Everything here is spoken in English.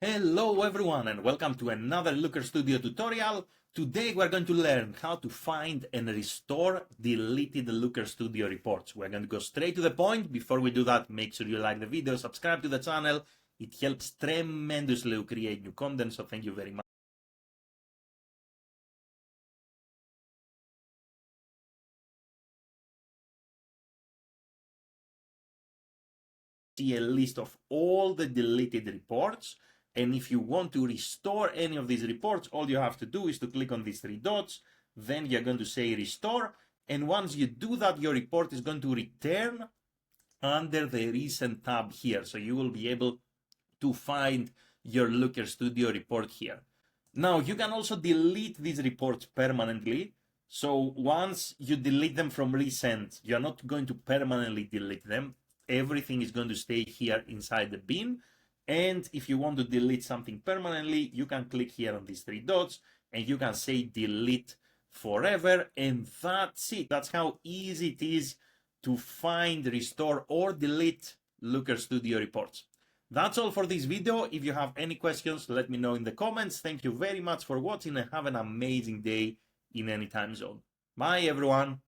Hello everyone and welcome to another Looker Studio tutorial. Today we're going to learn how to find and restore deleted Looker Studio reports. We're going to go straight to the point. Before we do that, make sure you like the video, subscribe to the channel. It helps tremendously to create new content, so thank you very much. See a list of all the deleted reports. And if you want to restore any of these reports, all you have to do is to click on these three dots. Then you're going to say restore. And once you do that, your report is going to return under the recent tab here. So you will be able to find your Looker Studio report here. Now you can also delete these reports permanently. So once you delete them from recent, you're not going to permanently delete them. Everything is going to stay here inside the bin. And if you want to delete something permanently, you can click here on these three dots and you can say delete forever. And that's it. That's how easy it is to find, restore, or delete Looker Studio reports. That's all for this video. If you have any questions, let me know in the comments. Thank you very much for watching and have an amazing day in any time zone. Bye everyone.